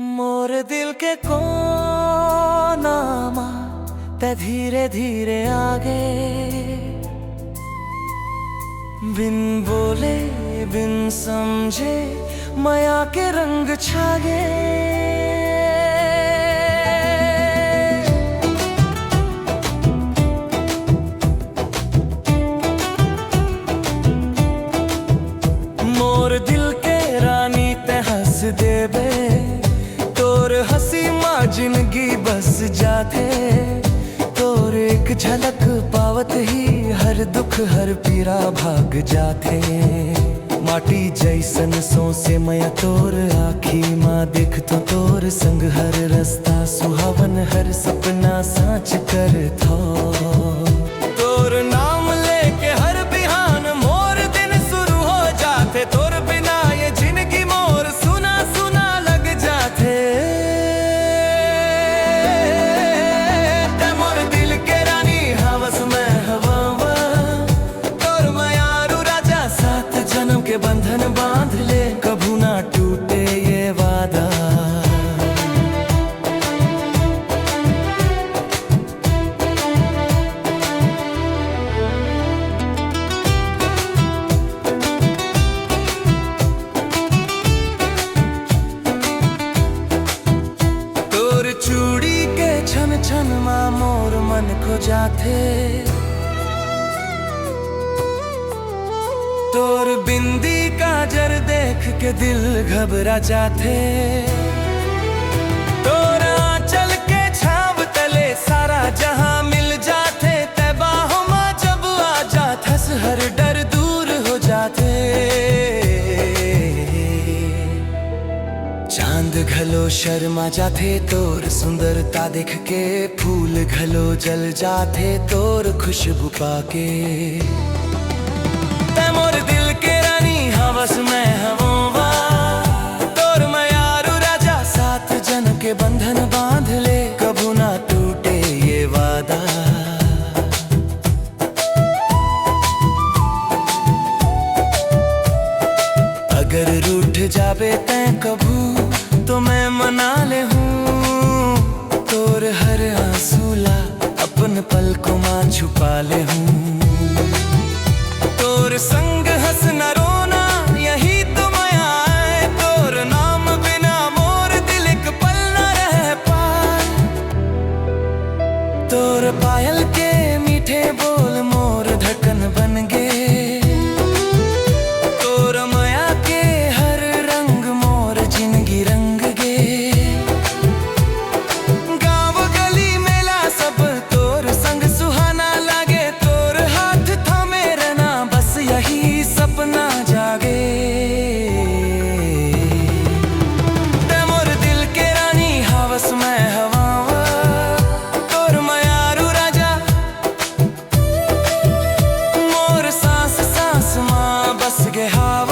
मोर दिल के कोना ते धीरे धीरे आगे, बिन बोले बिन समझे माया के रंग छागे। मोर दिल के रानी ते हंस देबे, तोर हंसी माँ जिंदगी बस जाते। तोर एक झलक पावत ही हर दुख हर पीरा भाग जाते। माटी जैसन सोसे मया तोर आखी माँ देख तो तोर संग हर रास्ता सुहावन हर सपना साँच कर थो। तोर नाम लेके हर बिहान मोर दिन शुरू हो जाते। तोर बिना ये जिंदगी मोर सुना सुना लग जाते। ते मोर दिल के रानी हवस में हवा, तोर मयारू राजा सात जन्म के बंधन बांध ले, कभू ना टूटे ये वादा। चूड़ी के छन छन माँ मोर मन को जाते। तोर बिंदी काजर देख के दिल घबरा जाते। तोर आंचल के छाव तले सारा जहां मिल जाते। तबाहों माँ जब आ जात हर डर दूर हो जाते। चांद घलो शर्मा जाते, तोर सुंदरता देख के फूल घलो जल जाते। तोर खुशबू पाके ते मोर दिल के रानी हवस में हवा, तोर मयारू राजा सात जन्म के बंधन बांध ले, कभू ना टूटे ये वादा। अगर रूठ जाबे तैं कभू तो मैं मना ले हूँ। तोर हर आंसू ला अपन पलकों मां छुपा ले हूँ। तोर संग हंसना रोना यही तो माया है। तोर नाम बिना मोर दिल एक पल न रह पाए। तोर पायल के मीठे बोल मोर धड़कन बन गे। तोर माया के हर रंग मोर जिंदगी रंग गे। गाँव गली मेला सब तोर संग सुहाना लागे। तोर हाथ थामे रहना बस यही सपना जागे। ते मोर दिल के रानी हवस में हवा, तोर मयारू राजा मोर सांस सांस माँ बस गे हवा।